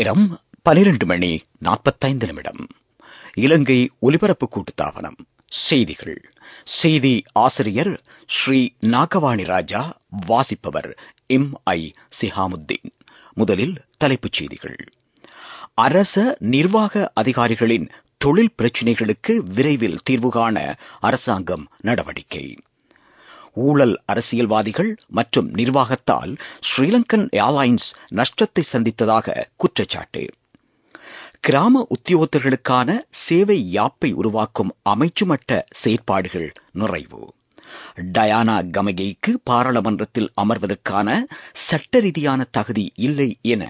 நேரம் 12:45. இலங்கை ஒலிபரப்பு கூட்டுத்தாபனம். செய்திகள். செய்தி ஆசிரியர் ஸ்ரீ நாகவாணி ராஜா. வாசிப்பவர் M.I. சிஹாமுத்தீன். முதலில் தலைப்புச் செய்திகள். அரச நிர்வாக அதிகாரிகளின் தொழில் பிரச்சினைகளுக்கு விரைவில் தீர்வு காண அரசாங்கம் நடவடிக்கை. ஊழல் அரசியல்வாதிகள் மற்றும் நிர்வாகத்தால் ஸ்ரீலங்கன் ஏர்லைன்ஸ் நஷ்டத்தை சந்தித்ததாக குற்றச்சாட்டு. கிராம உத்தியோகத்தர்களுக்கான சேவை யாப்பை உருவாக்கும் அமைச்சுமட்ட செயற்பாடுகள் நிறைவு. டயானா கமகேக்கு பாராளுமன்றத்தில் அமர்வதற்கான சட்ட ரீதியான தகுதி இல்லை என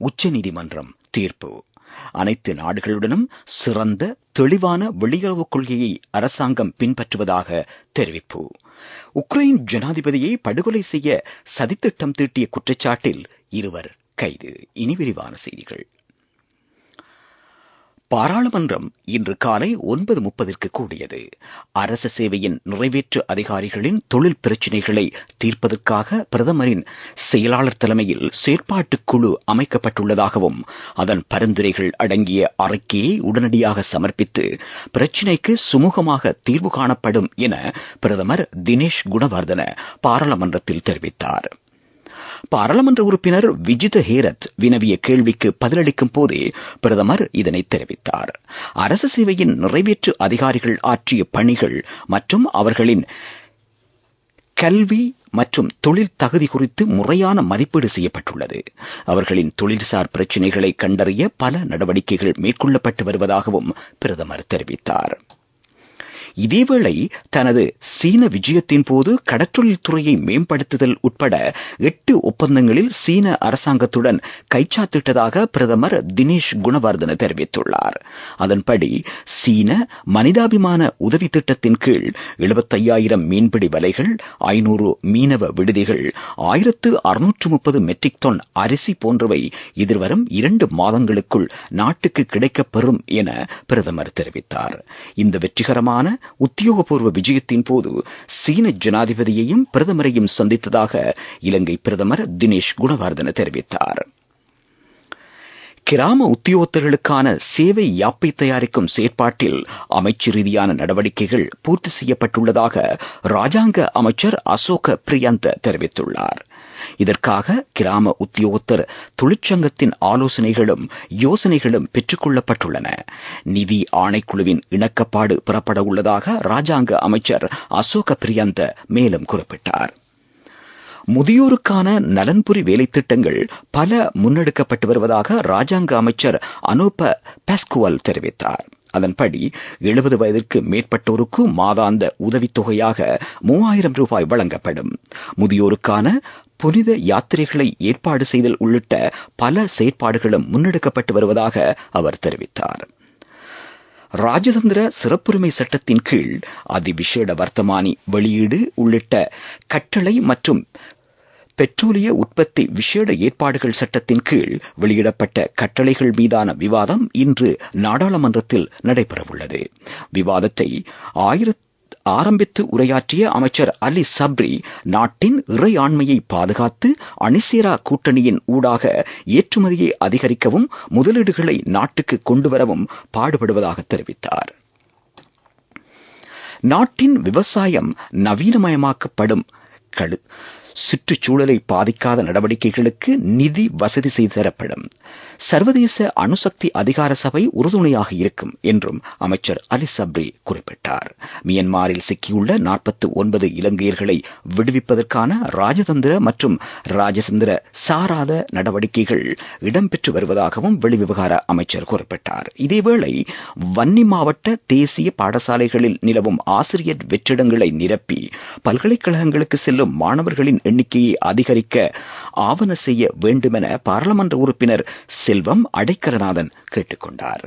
உச்சநீதிமன்றம் தீர்ப்பு. அனைத்து நாடுகளுடனும் சிறந்த தெளிவான வெளியுறவு கொள்கையை அரசாங்கம் பின்பற்றுவதாக தெரிவிப்பு. உக்ரைன் ஜனாதிபதியை படுகொலை செய்ய சதித்திட்டம் தீட்டிய குற்றச்சாட்டில் 2 கைது. இனி விரிவான செய்திகள். பாராளுமன்றம் இன்று காலை 9:30 கூடியது. அரச சேவையின் நிறைவேற்று அதிகாரிகளின் தொழில் பிரச்சினைகளை தீர்ப்பதற்காக பிரதமரின் செயலாளர் தலைமையில் செயற்பாட்டுக் குழு அமைக்கப்பட்டுள்ளதாகவும் அதன் பரிந்துரைகள் அடங்கிய அறிக்கையை உடனடியாக சமர்ப்பித்து பிரச்சினைக்கு சுமூகமாக தீர்வு காணப்படும் என பிரதமர் தினேஷ் குணவர்தன பாராளுமன்றத்தில் தெரிவித்தார். பாராளுமன்ற உறுப்பினர் விஜித ஹேரத் வினவிய கேள்விக்கு பதிலளிக்கும் போதே பிரதமர் இதனை தெரிவித்தார். அரசு சேவையின் நிறைவேற்று அதிகாரிகள் ஆற்றிய பணிகள் மற்றும் அவர்களின் கல்வி மற்றும் தொழில் தகுதி குறித்து முறையான மதிப்பீடு செய்யப்பட்டுள்ளது. அவர்களின் தொழில்சார் பிரச்சினைகளை கண்டறிய பல நடவடிக்கைகள் மேற்கொள்ளப்பட்டு வருவதாகவும் பிரதமர் தெரிவித்தார். இதேவேளை தனது சீன விஜயத்தின் போது கடற்றொழில் துறையை மேம்படுத்துதல் உட்பட 8 ஒப்பந்தங்களில் சீன அரசாங்கத்துடன் கைச்சாத்திட்டதாக பிரதமர் தினேஷ் குணவர்தன தெரிவித்துள்ளார். அதன்படி சீன மனிதாபிமான உதவி திட்டத்தின் கீழ் 75,000 மீன்பிடி வலைகள், 500 மீனவ விடுதிகள், 1630 மெட்ரிக் டன் அரிசி போன்றவை எதிர்வரும் 2 மாதங்களுக்குள் நாட்டுக்கு கிடைக்கப்பெறும் என பிரதமர் தெரிவித்தார். இந்த வெற்றிகரமான உத்தியோகபூர்வ விஜயத்தின் போது சீன ஜனாதிபதியையும் பிரதமரையும் சந்தித்ததாக இலங்கை பிரதமர் தினேஷ் குணவர்தன தெரிவித்தார். கிராம உத்தியோகத்தர்களுக்கான சேவை யாப்பை தயாரிக்கும் செயற்பாட்டில் அமைச்சு ரீதியான நடவடிக்கைகள் பூர்த்தி செய்யப்பட்டுள்ளதாக ராஜாங்க அமைச்சர் அசோக பிரியந்த தெரிவித்துள்ளார். இதற்காக கிராம உத்தியோகத்தர் தொழிற்சங்கத்தின் ஆலோசனைகளும் யோசனைகளும் பெற்றுக் கொள்ளப்பட்டுள்ளன. நிதி ஆணைக்குழுவின் இணக்கப்பாடு பெறப்பட உள்ளதாக ராஜாங்க அமைச்சர் அசோக பிரியந்த மேலும் குறிப்பிட்டார். முதியோருக்கான நலன்புரி வேலை திட்டங்கள் பல முன்னெடுக்கப்பட்டு வருவதாக ராஜாங்க அமைச்சர் அனூப பாஸ்குவல் தெரிவித்தார். அதன்படி 70 வயதிற்கு மேற்பட்டோருக்கு மாதாந்த உதவித்தொகையாக 3,000 ரூபாய் வழங்கப்படும். முதியோருக்கான புனித யாத்திரைகளை ஏற்பாடு செய்தல் உள்ளிட்ட பல செயற்பாடுகளும் முன்னெடுக்கப்பட்டு வருவதாக அவர் தெரிவித்தார். ராஜதந்திர சிறப்புரிமை சட்டத்தின் கீழ் அதிவிசேட வர்த்தமானி வெளியீடு உள்ளிட்ட கட்டளை மற்றும் பெட்ரோலிய உற்பத்தி விசேட ஏற்பாடுகள் சட்டத்தின் கீழ் வெளியிடப்பட்ட கட்டளைகள் மீதான விவாதம் இன்று நாடாளுமன்றத்தில் நடைபெறவுள்ளது. விவாதத்தை ஆரம்பித்து உரையாற்றிய அமைச்சர் அலி சப்ரி, நாட்டின் இறையாண்மையை பாதுகாத்து அணிசேரா கூட்டணியின் ஊடாக ஏற்றுமதியை அதிகரிக்கவும் முதலீடுகளை நாட்டுக்கு கொண்டுவரவும் பாடுபடுவதாக தெரிவித்தார். நாட்டின் விவசாயம் நவீனமயமாக்கப்படும் சுற்றுச்சூழலை பாதிக்காத நடவடிக்கைகளுக்கு நிதி வசதி செய்து தரப்படும். சர்வதேச அணுசக்தி அதிகார சபை உறுதுணையாக இருக்கும் என்றும் அமைச்சர் அலி சப்ரி குறிப்பிட்டார். மியன்மாரில் சிக்கியுள்ள 49 இலங்கையர்களை விடுவிப்பதற்கான ராஜதந்திர மற்றும் ராஜதந்திர சாராத நடவடிக்கைகள் இடம்பெற்று வருவதாகவும் வெளிவிவகார அமைச்சர் குறிப்பிட்டார். இதேவேளை வன்னி மாவட்ட தேசிய பாடசாலைகளில் நிலவும் ஆசிரியர் வெற்றிடங்களை நிரப்பி பல்கலைக்கழகங்களுக்கு செல்லும் மாணவர்களின் எண்ணிக்கையை அதிகரிக்க ஆவண செய்ய வேண்டுமென பாராளுமன்ற உறுப்பினர் செல்வம் அடைக்கலநாதன் கேட்டுக்கொண்டார்.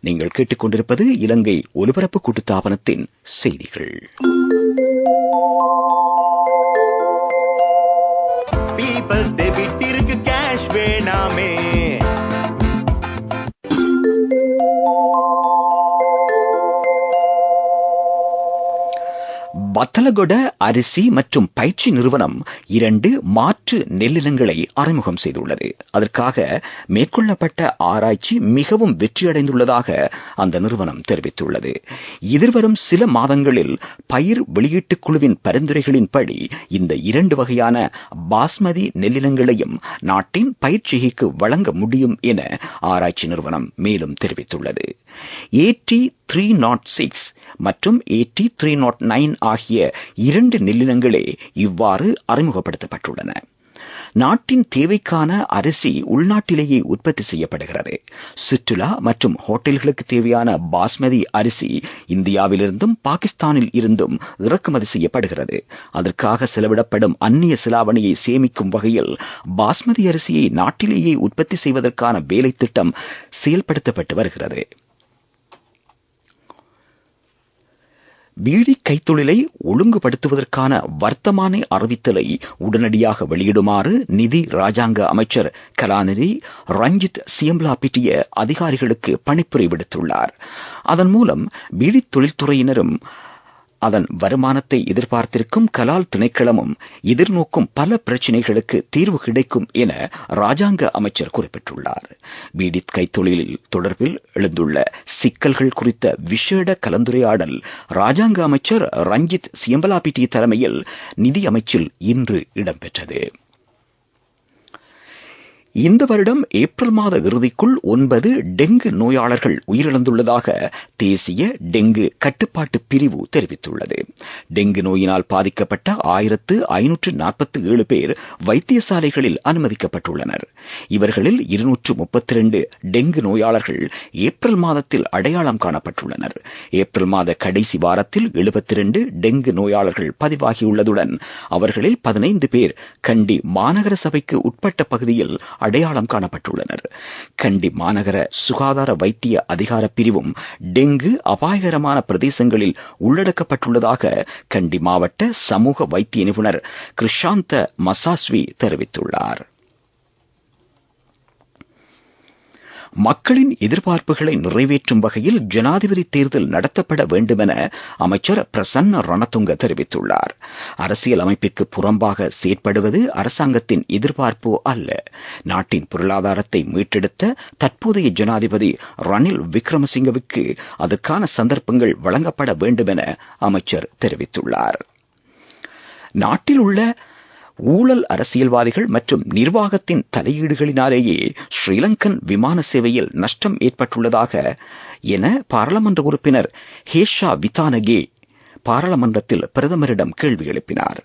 நீங்கள் கேட்டுக்கொண்டிருப்பது இலங்கை ஒலிபரப்பு கூட்டுத்தாபனத்தின் செய்திகள். கேஷ் வேணாமே. வத்தலகொட அரிசி மற்றும் பயிற்சி நிறுவனம் 2 மாற்று 400 நெல்லினங்களை அறிமுகம் செய்துள்ளது. அதற்காக மேற்கொள்ளப்பட்ட ஆராய்ச்சி மிகவும் வெற்றியடைந்துள்ளதாக அந்த நிறுவனம் தெரிவித்துள்ளது. எதிர்வரும் சில மாதங்களில் பயிர் வெளியீட்டுக் குழுவின் பரிந்துரைகளின்படி இந்த 2 வகையான பாஸ்மதி நெல்லினங்களையும் நாட்டின் பயிர்ச்செய்கைக்கு வழங்க முடியும் என ஆராய்ச்சி நிறுவனம் மேலும் தெரிவித்துள்ளது. AT306 மற்றும் AT309 ஆகிய 2 நெல்லினங்களே இவ்வாறு அறிமுகப்படுத்தப்பட்டுள்ளன. நாட்டின் தேவைக்கான அரிசி உள்நாட்டிலேயே உற்பத்தி செய்யப்படுகிறது. சுற்றுலா மற்றும் ஹோட்டல்களுக்கு தேவையான பாஸ்மதி அரிசி இந்தியாவிலிருந்தும் பாகிஸ்தானில் இருந்தும் இறக்குமதி செய்யப்படுகிறது. அதற்காக செலவிடப்படும் அந்நிய செலாவணியை சேமிக்கும் வகையில் பாஸ்மதி அரிசியை நாட்டிலேயே உற்பத்தி செய்வதற்கான வேலை திட்டம் செயல்படுத்தப்பட்டு வருகிறது. பீடி கைத்தொழிலை ஒழுங்குபடுத்துவதற்கான வர்த்தமானி அறிவித்தலை உடனடியாக வெளியிடுமாறு நிதி ராஜாங்க அமைச்சர் கலாநிதி ரஞ்சித் சியம்லாபிட்டிய அதிகாரிகளுக்கு பணிப்புரை விடுத்துள்ளார். அதன் மூலம் பீடி தொழில்துறையினரும் அதன் வருமானத்தை எதிர்பார்த்திருக்கும் கலால் திணைக்களமும் எதிர்நோக்கும் பல பிரச்சினைகளுக்கு தீர்வு கிடைக்கும் என ராஜாங்க அமைச்சர் குறிப்பிட்டுள்ளார். பீடி கைத்தொழிலில் தொடர்பில் எழுந்துள்ள சிக்கல்கள் குறித்த விசேட கலந்துரையாடல் ராஜாங்க அமைச்சர் ரஞ்சித் சியம்பலாபிட்டி தலைமையில் நிதி அமைச்சில் இன்று இடம்பெற்றது. இந்த வருடம் ஏப்ரல் மாத இறுதிக்குள் 9 டெங்கு நோயாளர்கள் உயிரிழந்துள்ளதாக தேசிய டெங்கு கட்டுப்பாட்டு பிரிவு தெரிவித்துள்ளது. டெங்கு நோயினால் பாதிக்கப்பட்ட 1547 பேர் வைத்தியசாலைகளில் அனுமதிக்கப்பட்டுள்ளனர். இவர்களில் 232 டெங்கு நோயாளர்கள் ஏப்ரல் மாதத்தில் அடையாளம் காணப்பட்டுள்ளனர். ஏப்ரல் மாத கடைசி வாரத்தில் 72 டெங்கு நோயாளர்கள் பதிவாகியுள்ளதுடன் அவர்களில் 15 பேர் கண்டி மாநகர சபைக்கு உட்பட்ட பகுதியில் அடையாளம் காணப்பட்டுள்ளனர். கண்டி மாநகர சுகாதார வைத்திய அதிகார பிரிவும் டெங்கு அபாயகரமான பிரதேசங்களில் உள்ளடக்கப்பட்டுள்ளதாக கண்டி மாவட்ட சமூக வைத்திய நிபுணர் கிருஷாந்த மசாஸ்வி தெரிவித்துள்ளார். மக்களின் எதிர்பார்ப்புகளை நிறைவேற்றும் வகையில் ஜனாதிபதி தேர்தல் நடத்தப்பட வேண்டும் என அமைச்சர் பிரசன்ன ரணதுங்க தெரிவித்துள்ளார். அரசியல் அமைப்பிற்கு புறம்பாக செயற்படுவது அரசாங்கத்தின் எதிர்பார்ப்பு அல்ல. நாட்டின் பொருளாதாரத்தை மீட்டெடுத்த தற்போதைய ஜனாதிபதி ரணில் விக்ரமசிங்கவுக்கு அதற்கான சந்தர்ப்பங்கள் வழங்கப்பட வேண்டும் என அமைச்சர் தெரிவித்துள்ளார். நாட்டில் உள்ள ஊழல் அரசியல்வாதிகள் மற்றும் நிர்வாகத்தின் தலையீடுகளினாலேயே ஸ்ரீலங்கன் விமான சேவையில் நஷ்டம் ஏற்பட்டுள்ளதாக என பாராளுமன்ற உறுப்பினர் ஹேஷா விதானகே பாராளுமன்றத்தில் பிரதமரிடம் கேள்வி எழுப்பினார்.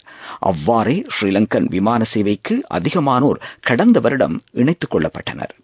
அவ்வாறே ஸ்ரீலங்கன் விமான சேவைக்கு அதிகமானோர் கடந்த வருடம் இணைத்துக் கொள்ளப்பட்டனர்.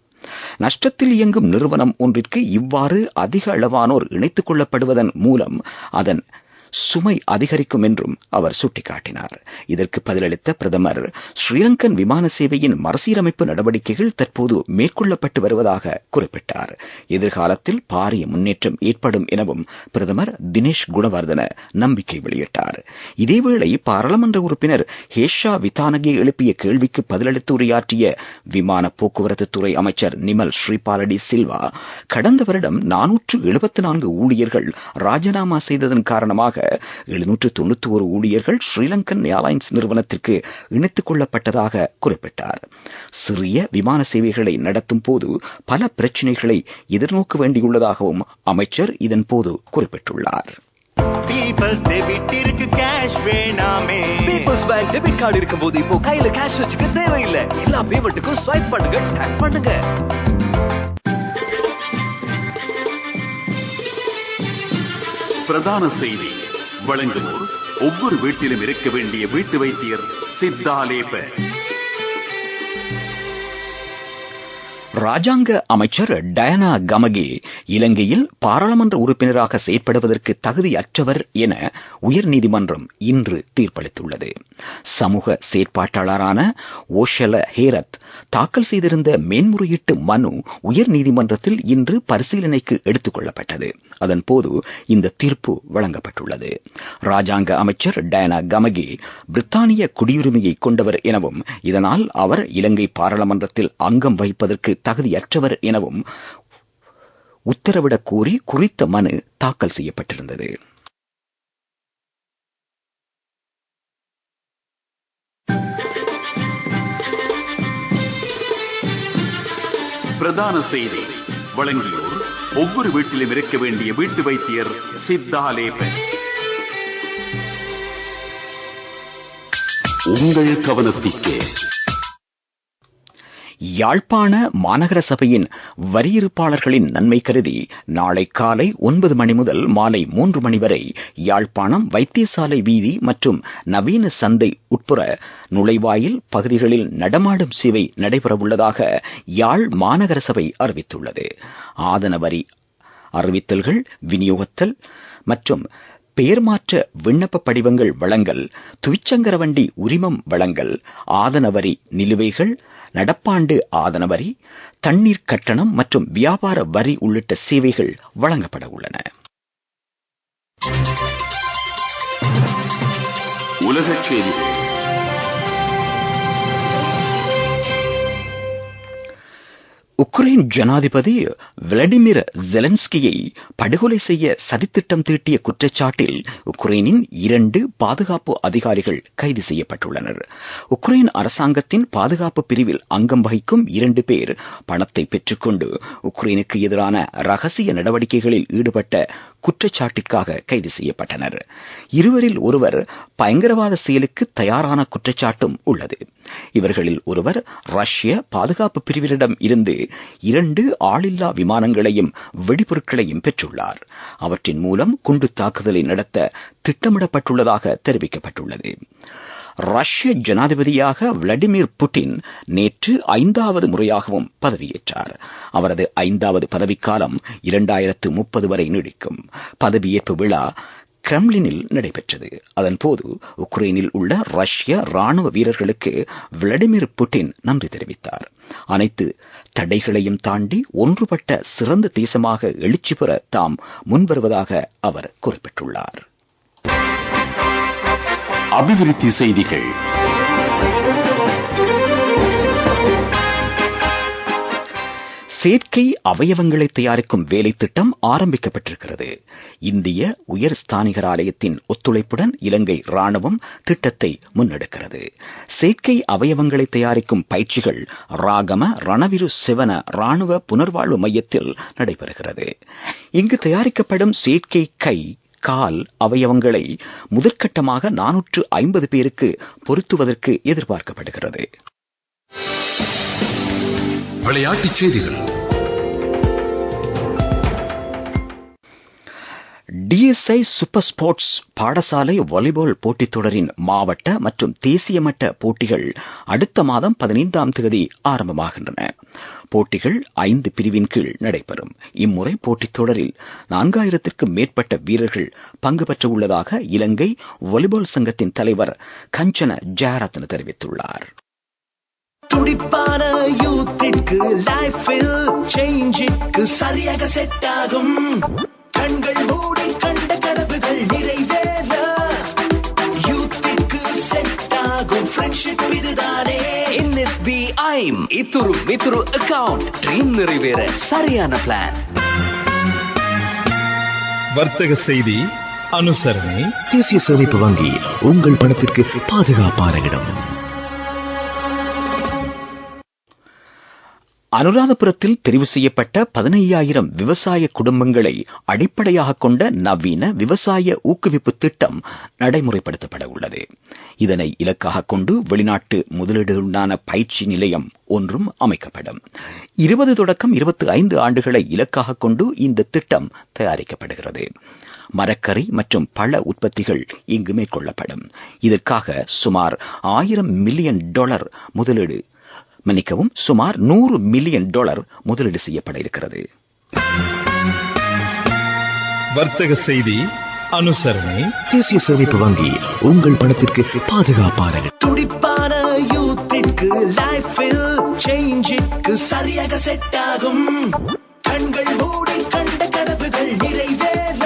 நஷ்டத்தில் இயங்கும் நிறுவனம் ஒன்றிற்கு இவ்வாறு அதிக அளவானோர் இணைத்துக் கொள்ளப்படுவதன் மூலம் அதன் சுமை அதிகரிக்கும் என்றும் அவர் சுட்டிக்காட்டினார். இதற்கு பதிலளித்த பிரதமர் ஸ்ரீலங்கன் விமான சேவையின் மறுசீரமைப்பு நடவடிக்கைகள் தற்போது மேற்கொள்ளப்பட்டு வருவதாக குறிப்பிட்டார். எதிர்காலத்தில் பாரிய முன்னேற்றம் ஏற்படும் எனவும் பிரதமர் தினேஷ் குணவர்தன நம்பிக்கை வெளியிட்டார். இதேவேளை பாராளுமன்ற உறுப்பினர் ஹேஷா விதானகே எழுப்பிய கேள்விக்கு பதிலளித்து உரையாற்றிய விமான போக்குவரத்து துறை அமைச்சர் நிமல் ஸ்ரீபாலடி சில்வா கடந்த வருடம் 474 ஊழியர்கள் ராஜினாமா செய்ததன் காரணமாக 791 ஊழியர்கள் ஸ்ரீலங்கன் ஏர்லைன்ஸ் நிறுவனத்திற்கு இணைத்துக் கொள்ளப்பட்டதாக குறிப்பிட்டார். சிறிய விமான சேவைகளை நடத்தும் போது பல பிரச்சினைகளை எதிர்நோக்க வேண்டியுள்ளதாகவும் அமைச்சர் இதன் போது குறிப்பிட்டுள்ளார். பீப்பிள்ஸ் பேங்க் டெபிட் கார்டு இருக்கும்போது இப்போ கையில கேஷ் வச்சுக்க தேவையில்லை. எல்லா பேமெண்ட்டுக்கும் ஸ்வைப் பண்ணுங்க, டேப் பண்ணுங்க. பிரதான செய்தி வழங்குவோர் ஒவ்வொரு வீட்டிலும் இருக்க வேண்டிய வீட்டு வைத்தியர் சித்தாலேப. ராஜாங்க அமைச்சர் டயனா கமகே இலங்கையில் பாராளுமன்ற உறுப்பினராக செயற்படுவதற்கு தகுதியற்றவர் என உயர்நீதிமன்றம் இன்று தீர்ப்பளித்துள்ளது. சமூக செயற்பாட்டாளரான ஓஷல ஹேரத் தாக்கல் செய்திருந்த மேன்முறையீட்டு மனு உயர்நீதிமன்றத்தில் இன்று பரிசீலனைக்கு எடுத்துக் கொள்ளப்பட்டது. அதன்போது இந்த தீர்ப்பு வழங்கப்பட்டுள்ளது. ராஜாங்க அமைச்சர் டயனா கமகே பிரித்தானிய குடியுரிமையை கொண்டவர் எனவும் இதனால் அவர் இலங்கை பாராளுமன்றத்தில் அங்கம் வகிப்பதற்கு தகுதியற்றவர் எனவும் உத்தரவிடக் கோரி குறித்த மனு தாக்கல் செய்யப்பட்டிருந்தது. பிரதான செய்தி. வழங்கியோர் ஒவ்வொரு வீட்டிலும் இருக்க வேண்டிய வீட்டு வைத்தியர் சித்தாலேபன். உங்கள் கவனத்திற்கு யாழ்ப்பாண மாநகர சபையின் வரியிருப்பாளர்களின் நன்மை கருதி நாளை காலை 9 மணி முதல் மாலை 3 மணி வரை யாழ்ப்பாணம் வைத்தியசாலை வீதி மற்றும் நவீன சந்தை உட்புற நுழைவாயில் பகுதிகளில் நடமாடும் சேவை நடைபெறவுள்ளதாக யாழ் மாநகர சபை அறிவித்துள்ளது. ஆதன வரி அறிவித்தல்கள், விநியோகத்தல் மற்றும் பெயர் மாற்ற விண்ணப்ப படிவங்கள் வழங்கல், துவிச்சங்கர வண்டி உரிமம் வழங்கல், ஆதன வரி நிலுவைகள், நடப்பாண்டு ஆதன வரி, தண்ணீர் கட்டணம் மற்றும் வியாபார வரி உள்ளிட்ட சேவைகள் வழங்கப்பட உள்ளன. உலகச் செய்திகள். உக்ரைன் ஜனாதிபதி விளாடிமிர் ஜெலன்ஸ்கியை படுகொலை செய்ய சதித்திட்டம் தீட்டிய குற்றச்சாட்டில் உக்ரைனின் 2 பாதுகாப்பு அதிகாரிகள் கைது செய்யப்பட்டுள்ளனர். உக்ரைன் அரசாங்கத்தின் பாதுகாப்பு பிரிவில் அங்கம் வகிக்கும் 2 பேர் பணத்தை பெற்றுக்கொண்டு உக்ரைனுக்கு எதிரான ரகசிய நடவடிக்கைகளில் ஈடுபட்ட குற்றச்சாட்டிற்காக கைது செய்யப்பட்டனர். இருவரில் ஒருவர் பயங்கரவாத செயலுக்கு தயாரான குற்றச்சாட்டும் உள்ளது. இவர்களில் ஒருவர் ரஷ்ய பாதுகாப்பு பிரிவினரிடம் இருந்து 2 ஆளில்லா விமானங்களையும் வெடிபொருட்களையும் பெற்றுள்ளார். அவற்றின் மூலம் குண்டு தாக்குதலை நடத்த திட்டமிடப்பட்டுள்ளதாக தெரிவிக்கப்பட்டுள்ளது. ரஷ்ய ஜனாதிபதியாக விளாடிமிர் புட்டின் நேற்று 5வது முறையாகவும் பதவியேற்றார். அவரது 5வது பதவிக்காலம் 2030 வரை நீடிக்கும். பதவியேற்பு விழா கிரெம்லினில் நடைபெற்றது. அதன்போது உக்ரைனில் உள்ள ரஷ்ய ராணுவ வீரர்களுக்கு விளாடிமிர் புட்டின் நன்றி தெரிவித்தார். அனைத்து தடைகளையும் தாண்டி ஒன்றுபட்ட சிறந்த தேசமாக எழுச்சி பெற தாம் முன்வருவதாக அவர் குறிப்பிட்டுள்ளார். அபிவிருத்தி செய்திகள். செயற்கை அவயவங்களை தயாரிக்கும் வேலை திட்டம் ஆரம்பிக்கப்பட்டிருக்கிறது. இந்திய உயர் ஸ்தானிகர் ஆலயத்தின் ஒத்துழைப்புடன் இலங்கை ராணுவம் திட்டத்தை முன்னெடுக்கிறது. செயற்கை அவயவங்களை தயாரிக்கும் பயிற்சிகள் ராகம ரணவிரு செவன ராணுவ புனர்வாழ்வு மையத்தில் நடைபெறுகிறது. இங்கு தயாரிக்கப்படும் செயற்கை கை, கால் அவயவங்களை முதற்கட்டமாக 450 பேருக்கு பொருத்துவதற்கு எதிர்பார்க்கப்படுகிறது. விளையாட்டுச் செய்திகள். டிஎஸ்ஐ சூப்பர் ஸ்போர்ட்ஸ் பாடசாலை வாலிபால் போட்டித் தொடரின் மாவட்ட மற்றும் தேசிய மட்ட போட்டிகள் அடுத்த மாதம் 15ஆம் தேதி ஆரம்பமாகின்றன. போட்டிகள் 5 பிரிவின் கீழ் நடைபெறும். இம்முறை போட்டித் தொடரில் 4000க்கும் மேற்பட்ட வீரர்கள் பங்கு பெற்ற உள்ளதாக இலங்கை வாலிபால் சங்கத்தின் தலைவர் கஞ்சன ஜெயரத்ன தெரிவித்துள்ளார். துடிப்பான யூத்திற்கு லைஃபில் சேஞ்சுக்கு சரியாக செட் ஆகும். கண்கள் மூடி கண்ட கனவுகள் நிறைவேற யூத்திற்கு செட் ஆகும் ஃப்ரெண்ட்ஷிப் இதுதானே. NSBI இத்துரு வித்துரு அக்கவுண்ட் ட்ரீம் நிறைவேற சரியான பிளான். வர்த்தக செய்தி அனுசரணை. தேசிய சேமிப்பு வங்கி உங்கள் பணத்திற்கு பாதுகாப்பான இடம். அனுராதபுரத்தில் தெரிவு செய்யப்பட்ட 15,000 விவசாய குடும்பங்களை அடிப்படையாக கொண்ட நவீன விவசாய ஊக்குவிப்பு திட்டம் நடைமுறைப்படுத்தப்பட உள்ளது. இதனை இலக்காக கொண்டு வெளிநாட்டு முதலீடுகளுடான பயிற்சி நிலையம் ஒன்றும் அமைக்கப்படும். 20 தொடக்கம் 25 ஆண்டுகளை இலக்காக கொண்டு இந்த திட்டம் தயாரிக்கப்படுகிறது. மரக்கறி மற்றும் பழ உற்பத்திகள் இங்கு மேற்கொள்ளப்படும். இதற்காக சுமார் $1,000 மில்லியன் முதலீடு சுமார் $100 மில்லியன் முதலீடு செய்யப்பட இருக்கிறது. வர்த்தக செய்தி அனுசரணை. தேசிய சேமிப்பு வங்கி உங்கள் பணத்திற்கு பாதுகாப்பான இடம். துடிப்பான யூத்திற்கு லைஃபில் சேஞ்சுக்கு சரியாக செட் ஆகும். கண்கள் மூடி கண்ட கனவுகள் நிறைவேற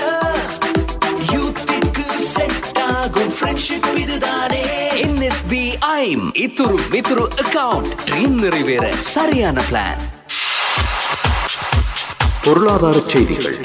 யூத்திற்கு செட் ஆகும் ஃப்ரெண்ட்ஷிப் இதுதானே. NSBI இத்துரு வித்துரு அக்கவுண்ட் ட்ரீம் நிறைவேற சரியான பிளான். பொருளாதார செய்திகள்.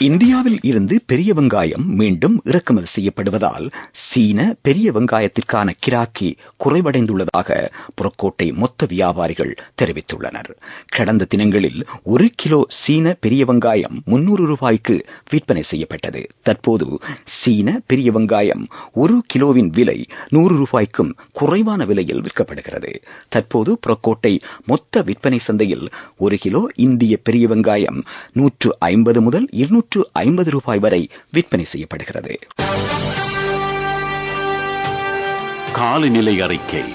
இந்தியாவில் இருந்து பெரிய வெங்காயம் மீண்டும் இறக்குமதி செய்யப்படுவதால் சீன பெரிய வெங்காயத்திற்கான கிராக்கி குறைவடைந்துள்ளதாக புறக்கோட்டை மொத்த வியாபாரிகள் தெரிவித்துள்ளனர். கடந்த தினங்களில் 1 கிலோ சீன பெரிய வெங்காயம் 300 ரூபாய்க்கு விற்பனை செய்யப்பட்டது. தற்போது சீன பெரிய வெங்காயம் 1 கிலோவின் விலை 100 ரூபாய்க்கும் குறைவான விலையில் விற்கப்படுகிறது. தற்போது புறக்கோட்டை மொத்த விற்பனை சந்தையில் 1 கிலோ இந்திய பெரிய வெங்காயம் 150 முதல் 250 ரூபாய் வரை விற்பனை செய்யப்படுகிறது. காலநிலை அறிக்கை.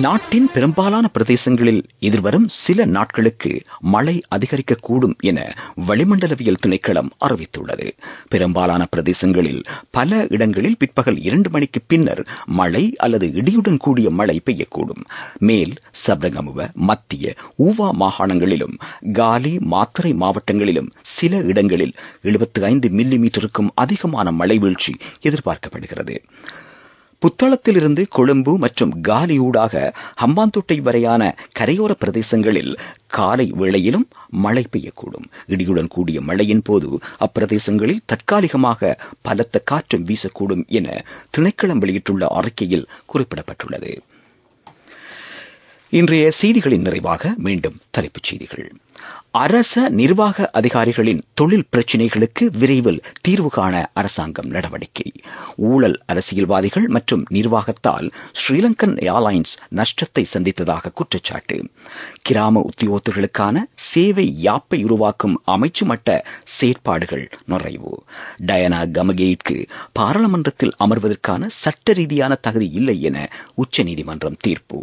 நாட்டின் பெரும்பாலான பிரதேசங்களில் எதிர்வரும் சில நாட்களுக்கு மழை அதிகரிக்கக்கூடும் என வளிமண்டலவியல் திணைக்களம் அறிவித்துள்ளது. பெரும்பாலான பிரதேசங்களில் பல இடங்களில் பிற்பகல் 2 மணிக்கு பின்னர் மழை அல்லது இடியுடன் கூடிய மழை பெய்யக்கூடும். மேல் சப்ரகமுவ, மத்திய, ஊவா மாகாணங்களிலும் காலி, மாத்தறை மாவட்டங்களிலும் சில இடங்களில் 75 மில்லிமீட்டருக்கும் அதிகமான மழை வீழ்ச்சி எதிர்பார்க்கப்படுகிறது. புத்தளத்திலிருந்து கொழும்பு மற்றும் காலியூடாக ஹம்பாந்தோட்டை வரையான கரையோர பிரதேசங்களில் காலை வேளையிலும் மழை பெய்யக்கூடும். இடியுடன் கூடிய மழையின் போது அப்பிரதேசங்களில் தற்காலிகமாக பலத்த காற்றும் வீசக்கூடும் என திணைக்களம் வெளியிட்டுள்ள அறிக்கையில் குறிப்பிடப்பட்டுள்ளது. இன்றைய செய்திகளின் நிறைவாக மீண்டும் தலைப்புச் செய்திகள். அரச நிர்வாக அதிகாரிகளின் தொழில் பிரச்சினைகளுக்கு விரைவில் தீர்வு காண அரசாங்கம் நடவடிக்கை. ஊழல் அரசியல்வாதிகள் மற்றும் நிர்வாகத்தால் ஸ்ரீலங்கன் ஏர்லைன்ஸ் நஷ்டத்தை சந்தித்ததாக குற்றச்சாட்டு. கிராம உத்தியோகத்தர்களுக்கான சேவை யாப்பை உருவாக்கும் அமைச்சு மட்ட செயற்பாடுகள் நிறைவு. டயனா கமகேயிற்கு பாராளுமன்றத்தில் அமர்வதற்கான சட்ட ரீதியான தகுதி இல்லை என உச்சநீதிமன்றம் தீர்ப்பு.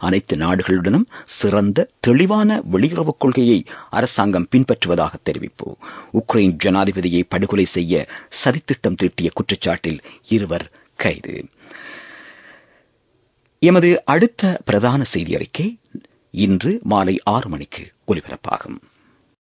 அனைத்து நாடுகளுடனும் சிறந்த தெளிவான வெளியுறவுக் கொள்கையை அரசாங்கம் பின்பற்றுவதாக தெரிவிப்பு. உக்ரைன் ஜனாதிபதியை படுகொலை செய்ய சதித்திட்டம் தீட்டிய குற்றச்சாட்டில் 2 கைது. எமது அடுத்த பிரதான செய்தி அறிக்கை இன்று மாலை 6 மணிக்கு ஒலிபரப்பாகும்.